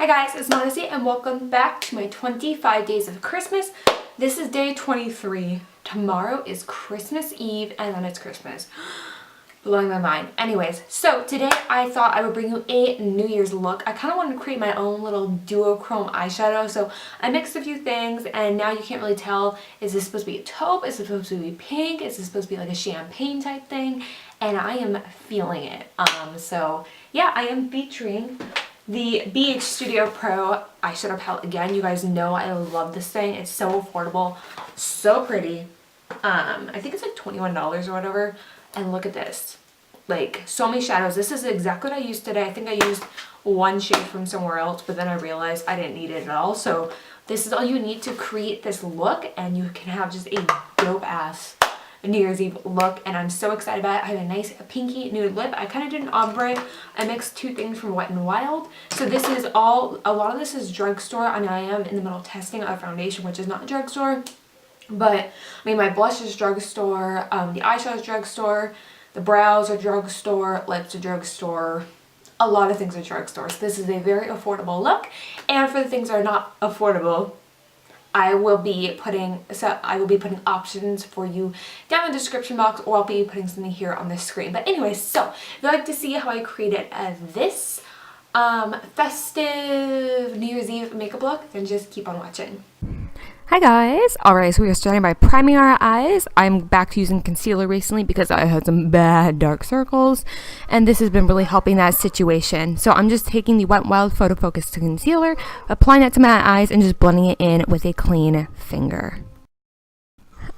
Hi guys, it's Modesty and welcome back to my 25 days of Christmas. This is day 23. Tomorrow is Christmas Eve and then it's Christmas. Blowing my mind. Anyways, so today I thought I would bring you a New Year's look. I kind of wanted to create my own little duochrome eyeshadow, so I mixed a few things and now you can't really tell, is this supposed to be a taupe, is it supposed to be pink, is this supposed to be like a champagne type thing, and I am feeling it. So yeah, I am featuring the ABH Studio Pro eyeshadow palette again. You guys know I love this thing. It's so affordable, so pretty. I think it's like $21 or whatever. And look at this, like so many shadows. This is exactly what I used today. I think I used one shade from somewhere else, but then I realized I didn't need it at all. So this is all you need to create this look, and you can have just a dope ass New Year's Eve look, and I'm so excited about it. I have a nice pinky nude lip. I kind of did an ombre. I mixed two things from Wet n Wild. So this is all, a lot of this is drugstore. I mean, I am in the middle of testing a foundation, which is not drugstore. But, I mean, my blush is drugstore, the eyeshadow is drugstore, the brows are drugstore, lips are drugstore, a lot of things are drugstore. So this is a very affordable look. And for the things that are not affordable, I will be putting options for you down in the description box, or I'll be putting something here on the screen. But anyways, so if you'd like to see how I created this festive New Year's Eve makeup look, then just keep on watching. Hi guys! Alright, so we are starting by priming our eyes. I'm back to using concealer recently because I had some bad dark circles, and this has been really helping that situation. So I'm just taking the Wet n Wild Photo Focus Concealer, applying that to my eyes, and just blending it in with a clean finger.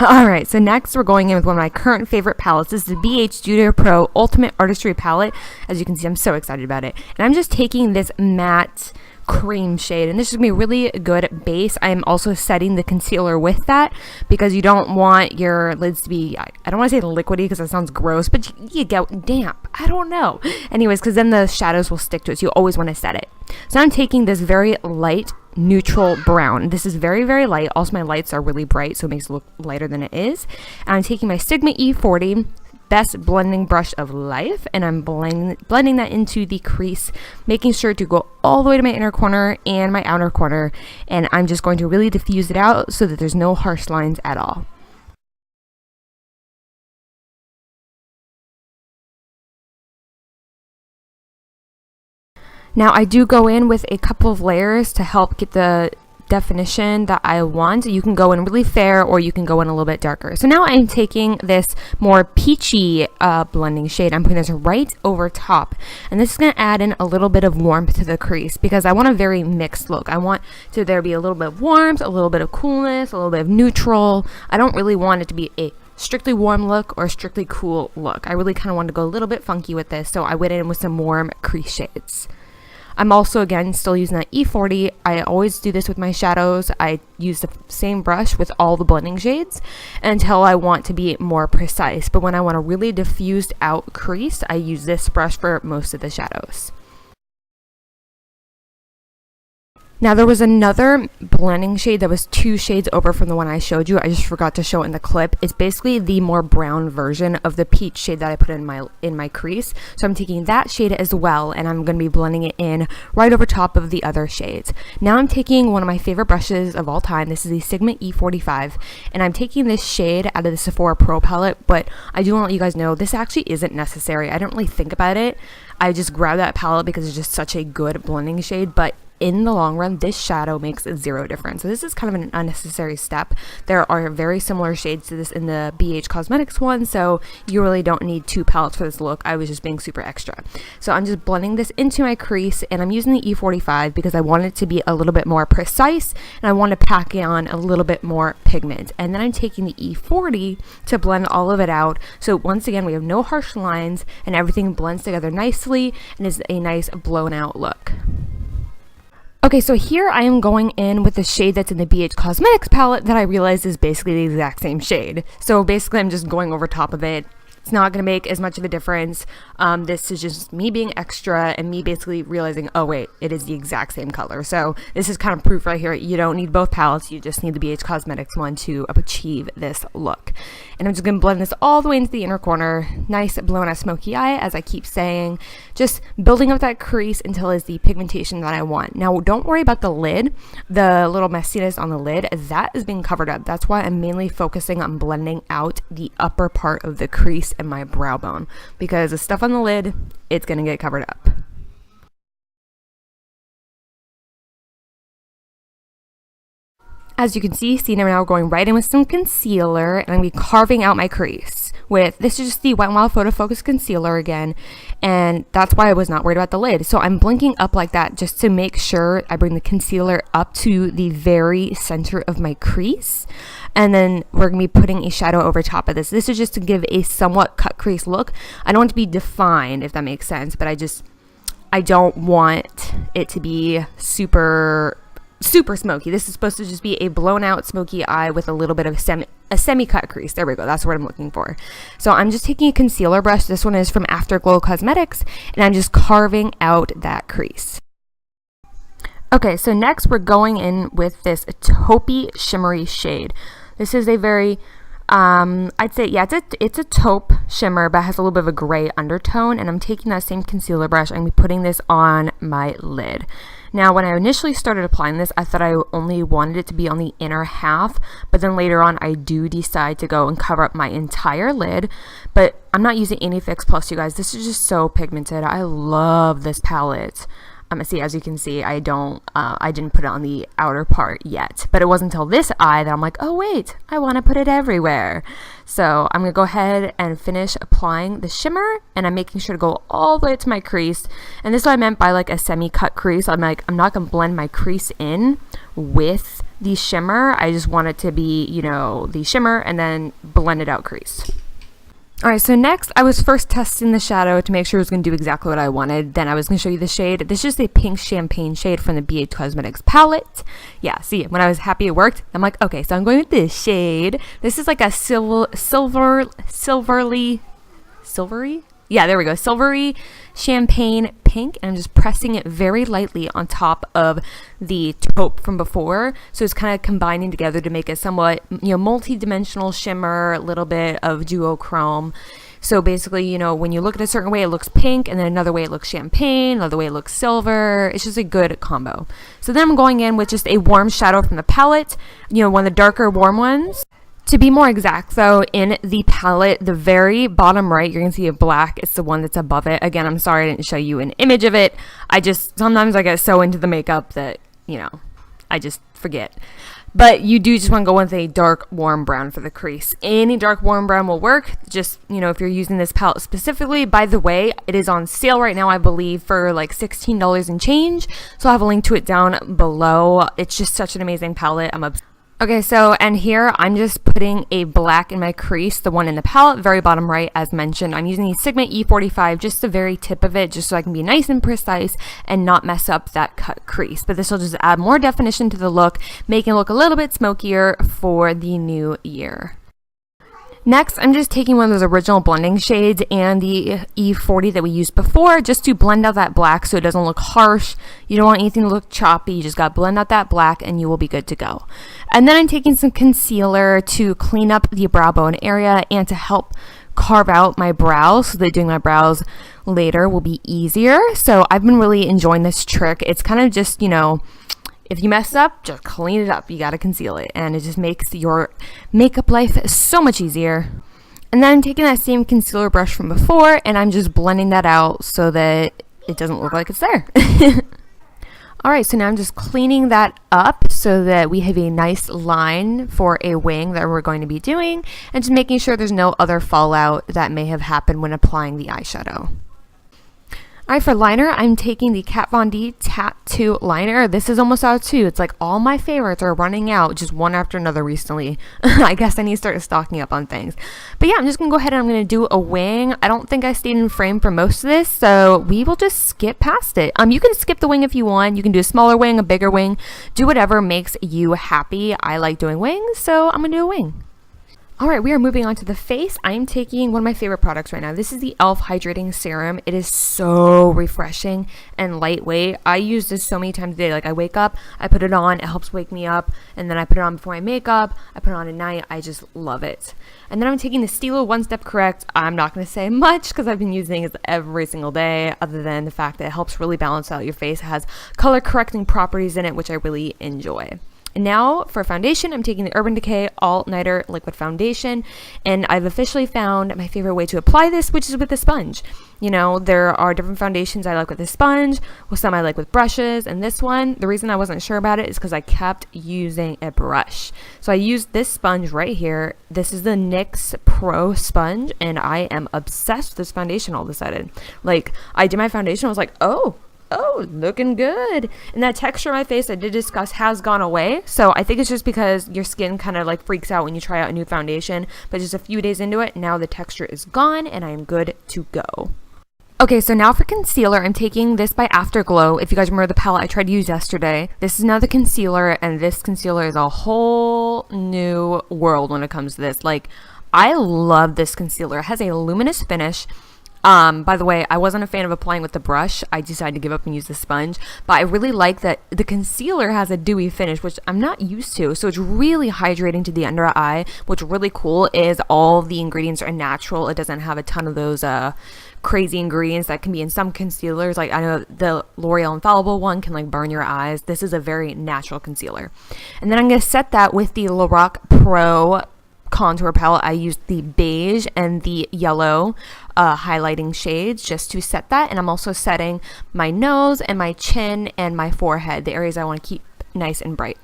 Alright, so next we're going in with one of my current favorite palettes. This is the ABH Studio Pro Ultimate Artistry palette. As you can see, I'm so excited about it. And I'm just taking this matte cream shade, and this is gonna be a really good base. I am also setting the concealer with that because you don't want your lids to be, I don't want to say liquidy because that sounds gross, but you get damp. I don't know. Anyways, because then the shadows will stick to it, so you always want to set it. So I'm taking this very light neutral brown. This is very, very light. Also, my lights are really bright, so it makes it look lighter than it is. And I'm taking my Sigma E40 best blending brush of life, and I'm blending that into the crease, making sure to go all the way to my inner corner and my outer corner, and I'm just going to really diffuse it out so that there's no harsh lines at all. Now I do go in with a couple of layers to help get the definition that I want. You can go in really fair, or you can go in a little bit darker. So now I'm taking this more peachy blending shade. I'm putting this right over top, and this is going to add in a little bit of warmth to the crease because I want a very mixed look. I want to there be a little bit of warmth, a little bit of coolness, a little bit of neutral. I don't really want it to be a strictly warm look or a strictly cool look. I really kind of wanted to go a little bit funky with this, so I went in with some warm crease shades. I'm also, again, still using that E40. I always do this with my shadows. I use the same brush with all the blending shades until I want to be more precise. But when I want a really diffused out crease, I use this brush for most of the shadows. Now there was another blending shade that was 2 shades over from the one I showed you. I just forgot to show it in the clip. It's basically the more brown version of the peach shade that I put in my crease. So I'm taking that shade as well, and I'm going to be blending it in right over top of the other shades. Now I'm taking one of my favorite brushes of all time. This is the Sigma E45, and I'm taking this shade out of the Sephora Pro palette, but I do want to let you guys know this actually isn't necessary. I don't really think about it. I just grab that palette because it's just such a good blending shade, but in the long run, this shadow makes 0 difference. So this is kind of an unnecessary step. There are very similar shades to this in the ABH Cosmetics one, so you really don't need 2 palettes for this look. I was just being super extra. So I'm just blending this into my crease, and I'm using the E45 because I want it to be a little bit more precise, and I want to pack on a little bit more pigment. And then I'm taking the E40 to blend all of it out. So once again, we have no harsh lines, and everything blends together nicely and is a nice blown out look. Okay, so here I am going in with the shade that's in the ABH Cosmetics palette that I realized is basically the exact same shade. So basically I'm just going over top of it It's not going to make as much of a difference. This is just me being extra and me basically realizing, oh wait, it is the exact same color. So this is kind of proof right here. You don't need both palettes. You just need the BH Cosmetics one to achieve this look. And I'm just going to blend this all the way into the inner corner. Nice blown out smoky eye, as I keep saying. Just building up that crease until it's the pigmentation that I want. Now, don't worry about the lid, the little messiness on the lid. That is being covered up. That's why I'm mainly focusing on blending out the upper part of the crease and my brow bone, because the stuff on the lid, it's going to get covered up. As you can see now we're going right in with some concealer, and I'm going to be carving out my crease with, this is just the Wet n Wild Photo Focus Concealer again, and that's why I was not worried about the lid. So I'm blinking up like that just to make sure I bring the concealer up to the very center of my crease, and then we're going to be putting a shadow over top of this. This is just to give a somewhat cut crease look. I don't want it to be defined, if that makes sense, but I don't want it to be super smoky. This is supposed to just be a blown out smoky eye with a little bit of a semi-cut crease. There we go. That's what I'm looking for. So I'm just taking a concealer brush. This one is from Afterglow Cosmetics, and I'm just carving out that crease. Okay, so next we're going in with this taupey shimmery shade. This is a very I'd say, yeah, it's a taupe shimmer, but has a little bit of a gray undertone, and I'm taking that same concealer brush and putting this on my lid. Now, when I initially started applying this, I thought I only wanted it to be on the inner half, but then later on, I do decide to go and cover up my entire lid, but I'm not using any Fix Plus, you guys. This is just so pigmented. I love this palette. See, as you can see, I didn't put it on the outer part yet, but it wasn't until this eye that I'm like, oh wait, I want to put it everywhere. So I'm gonna go ahead and finish applying the shimmer, and I'm making sure to go all the way to my crease. And this is what I meant by like a semi-cut crease. I'm not gonna blend my crease in with the shimmer. I just want it to be, you know, the shimmer and then blended out crease. Alright, so next I was first testing the shadow to make sure it was going to do exactly what I wanted. Then I was going to show you the shade. This is just a pink champagne shade from the BH Cosmetics palette. Yeah, see, when I was happy it worked, I'm like, okay, so I'm going with this shade. This is like a silvery? Yeah, there we go. Silvery champagne pink, and I'm just pressing it very lightly on top of the taupe from before. So it's kind of combining together to make it somewhat, you know, multi-dimensional shimmer, a little bit of duochrome. So basically, you know, when you look at it a certain way, it looks pink, and then another way it looks champagne, another way it looks silver. It's just a good combo. So then I'm going in with just a warm shadow from the palette, you know, one of the darker warm ones. To be more exact, though, in the palette, the very bottom right, you're going to see a black. It's the one that's above it. Again, I'm sorry I didn't show you an image of it. Sometimes I get so into the makeup that, you know, I just forget. But you do just want to go with a dark, warm brown for the crease. Any dark, warm brown will work. Just, you know, if you're using this palette specifically. By the way, it is on sale right now, I believe, for like $16 and change. So I'll have a link to it down below. It's just such an amazing palette. I'm obsessed. Okay, so, and here I'm just putting a black in my crease, the one in the palette, very bottom right, as mentioned. I'm using the Sigma E45, just the very tip of it, just so I can be nice and precise and not mess up that cut crease. But this will just add more definition to the look, making it look a little bit smokier for the new year. Next, I'm just taking one of those original blending shades and the E40 that we used before, just to blend out that black so it doesn't look harsh. You don't want anything to look choppy. You just got to blend out that black and you will be good to go. And then I'm taking some concealer to clean up the brow bone area and to help carve out my brows so that doing my brows later will be easier. So I've been really enjoying this trick. It's kind of just, you know, if you mess up, just clean it up. You gotta conceal it, and it just makes your makeup life so much easier. And then I'm taking that same concealer brush from before, and I'm just blending that out so that it doesn't look like it's there. Alright, so now I'm just cleaning that up so that we have a nice line for a wing that we're going to be doing, and just making sure there's no other fallout that may have happened when applying the eyeshadow. Alright, for liner, I'm taking the Kat Von D Tattoo liner. This is almost out too. It's like all my favorites are running out just one after another recently. I guess I need to start stocking up on things. But yeah, I'm just going to go ahead and I'm going to do a wing. I don't think I stayed in frame for most of this, so we will just skip past it. You can skip the wing if you want. You can do a smaller wing, a bigger wing. Do whatever makes you happy. I like doing wings, so I'm going to do a wing. All right, we are moving on to the face. I'm taking one of my favorite products right now. This is the e.l.f. Hydrating Serum. It is so refreshing and lightweight. I use this so many times a day. Like I wake up, I put it on, it helps wake me up, and then I put it on before my makeup, I put it on at night. I just love it. And then I'm taking the Stila One Step Correct. I'm not going to say much because I've been using it every single day, other than the fact that it helps really balance out your face. It has color correcting properties in it, which I really enjoy. And now for foundation, I'm taking the Urban Decay All Nighter Liquid Foundation, and I've officially found my favorite way to apply this, which is with a sponge. You know, there are different foundations I like with a sponge, with some I like with brushes, and this one, the reason I wasn't sure about it is because I kept using a brush. So I used this sponge right here. This is the NYX Pro sponge, and I am obsessed with this foundation all of a sudden. Like, I did my foundation, I was like, oh, looking good. And that texture on my face I did discuss has gone away. So I think it's just because your skin kind of like freaks out when you try out a new foundation. But just a few days into it, now the texture is gone and I am good to go. Okay, so now for concealer, I'm taking this by Afterglow. If you guys remember the palette I tried to use yesterday, this is now the concealer, and this concealer is a whole new world when it comes to this. Like, I love this concealer. It has a luminous finish. By the way, I wasn't a fan of applying with the brush. I decided to give up and use the sponge, but I really like that the concealer has a dewy finish, which I'm not used to. So it's really hydrating to the under eye. What's really cool is all the ingredients are natural. It doesn't have a ton of those crazy ingredients that can be in some concealers. Like I know the L'Oreal Infallible one can like burn your eyes. This is a very natural concealer. And then I'm going to set that with the LORAC Pro Contour palette. I used the beige and the yellow highlighting shades just to set that, and I'm also setting my nose and my chin and my forehead, the areas I want to keep nice and bright.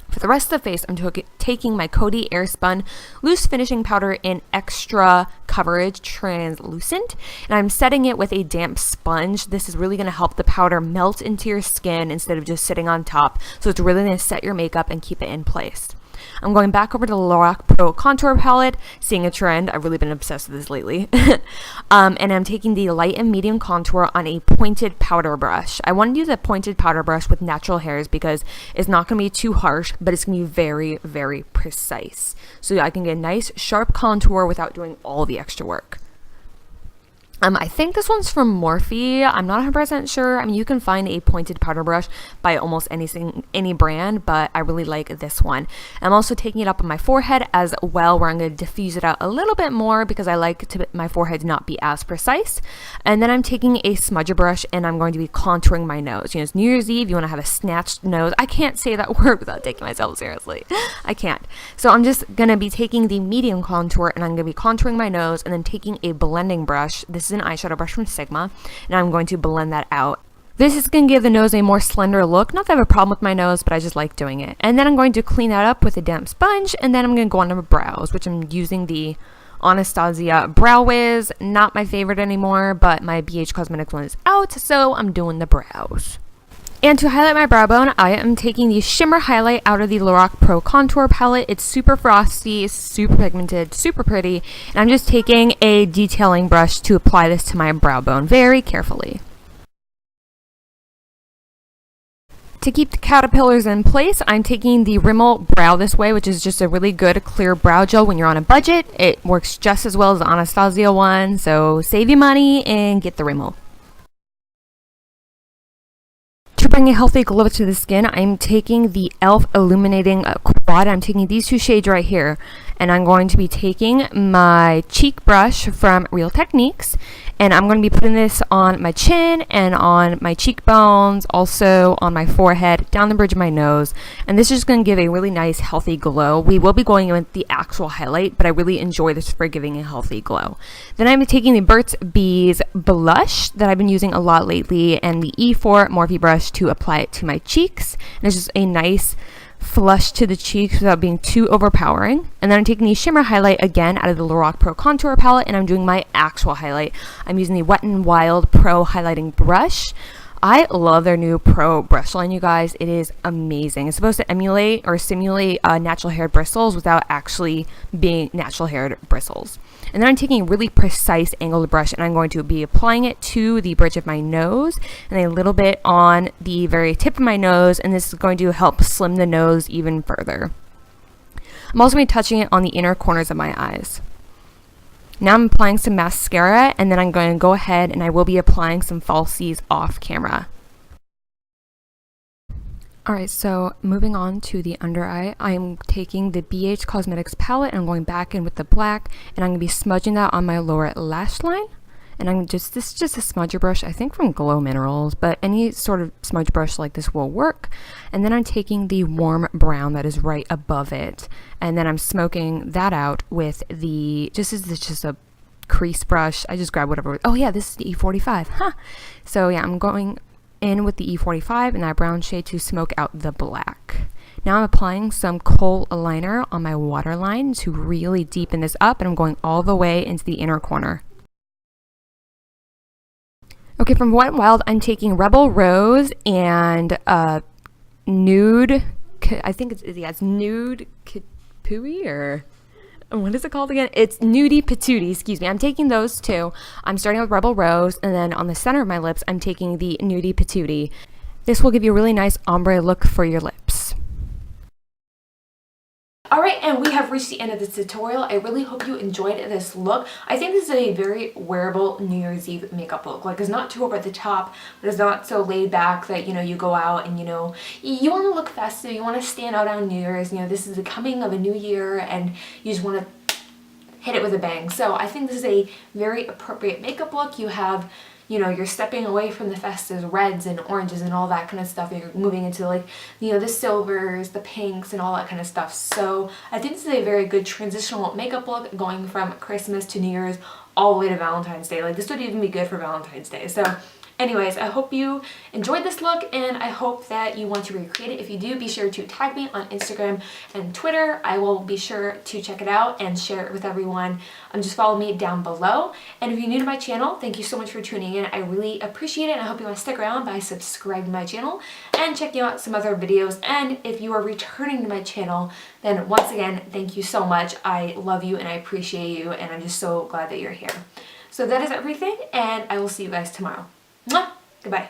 For the rest of the face, I'm taking my Coty Airspun Loose Finishing Powder in Extra Coverage Translucent, and I'm setting it with a damp sponge. This is really going to help the powder melt into your skin instead of just sitting on top, so it's really going to set your makeup and keep it in place. I'm going back over to the LORAC Pro Contour palette, seeing a trend. I've really been obsessed with this lately. And I'm taking the light and medium contour on a pointed powder brush. I want to use a pointed powder brush with natural hairs because it's not going to be too harsh, but it's going to be very, very precise. So I can get a nice sharp contour without doing all the extra work. I think this one's from Morphe. I'm not 100% sure. I mean, you can find a pointed powder brush by almost any brand, but I really like this one. I'm also taking it up on my forehead as well, where I'm going to diffuse it out a little bit more because I like my forehead to not be as precise. And then I'm taking a smudger brush and I'm going to be contouring my nose. You know, it's New Year's Eve. You want to have a snatched nose. I can't say that word without taking myself seriously. I can't. So I'm just going to be taking the medium contour and I'm going to be contouring my nose and then taking a blending brush. This is an eyeshadow brush from Sigma, and I'm going to blend that out. This is going to give the nose a more slender look. Not that I have a problem with my nose, but I just like doing it. And then I'm going to clean that up with a damp sponge, and then I'm going to go on to my brows, which I'm using the Anastasia Brow Wiz. Not my favorite anymore, but my ABH Cosmetics one is out, so I'm doing the brows. And to highlight my brow bone, I am taking the shimmer highlight out of the LORAC Pro Contour palette. It's super frosty, super pigmented, super pretty. And I'm just taking a detailing brush to apply this to my brow bone very carefully. To keep the caterpillars in place, I'm taking the Rimmel Brow This Way, which is just a really good clear brow gel when you're on a budget. It works just as well as the Anastasia one, so save your money and get the Rimmel. To bring a healthy glow to the skin, I'm taking the e.l.f. Illuminating Quad. I'm taking these two shades right here, and I'm going to be taking my cheek brush from Real Techniques, and I'm going to be putting this on my chin and on my cheekbones, also on my forehead, down the bridge of my nose, and this is just going to give a really nice healthy glow. We will be going in with the actual highlight, but I really enjoy this for giving a healthy glow. Then I'm taking the Burts Bees blush that I've been using a lot lately, and the E4 Morphe brush to apply it to my cheeks, and it's just a nice flush to the cheeks without being too overpowering. And then I'm taking the shimmer highlight again out of the LORAC Pro Contour palette, and I'm doing my actual highlight. I'm using the Wet n Wild Pro highlighting brush. I love their new Pro brush line, you guys. It is amazing. It's supposed to emulate or simulate natural haired bristles without actually being natural haired bristles. And then I'm taking a really precise angled brush and I'm going to be applying it to the bridge of my nose and a little bit on the very tip of my nose, and this is going to help slim the nose even further. I'm also going to be touching it on the inner corners of my eyes. Now I'm applying some mascara, and then I'm going to go ahead and I will be applying some falsies off camera. Alright, so moving on to the under eye, I'm taking the BH Cosmetics palette and I'm going back in with the black, and I'm going to be smudging that on my lower lash line. And this is just a smudger brush, I think from Glow Minerals, but any sort of smudge brush like this will work. And then I'm taking the warm brown that is right above it, and then I'm smoking that out with this is just a crease brush. I just grabbed whatever. Oh yeah, this is the E45. Huh. So yeah, I'm going in with the E45 and that brown shade to smoke out the black. Now I'm applying some kohl liner on my waterline to really deepen this up, and I'm going all the way into the inner corner. Okay, from Wet n Wild, I'm taking Rebel Rose and Nude, I think it's Nude Kapui, or what is it called again? It's Nudie Patootie, excuse me. I'm taking those two. I'm starting with Rebel Rose, and then on the center of my lips, I'm taking the Nudie Patootie. This will give you a really nice ombre look for your lips. Alright, and we have reached the end of this tutorial. I really hope you enjoyed this look. I think this is a very wearable New Year's Eve makeup look. Like, it's not too over the top, but it's not so laid back that, you know, you go out and, you know, you want to look festive, you want to stand out on New Year's. You know, this is the coming of a new year and you just want to hit it with a bang. So I think this is a very appropriate makeup look. You have, you know, you're stepping away from the festive reds and oranges and all that kind of stuff. You're moving into, like, you know, the silvers, the pinks, and all that kind of stuff. So I think this is a very good transitional makeup look, going from Christmas to New Year's all the way to Valentine's Day. Like, this would even be good for Valentine's Day. So anyways, I hope you enjoyed this look, and I hope that you want to recreate it. If you do, be sure to tag me on Instagram and Twitter. I will be sure to check it out and share it with everyone. Just follow me down below. And if you're new to my channel, thank you so much for tuning in. I really appreciate it, and I hope you want to stick around by subscribing to my channel and checking out some other videos. And if you are returning to my channel, then once again, thank you so much. I love you and I appreciate you, and I'm just so glad that you're here. So that is everything, and I will see you guys tomorrow. Mwah! Goodbye.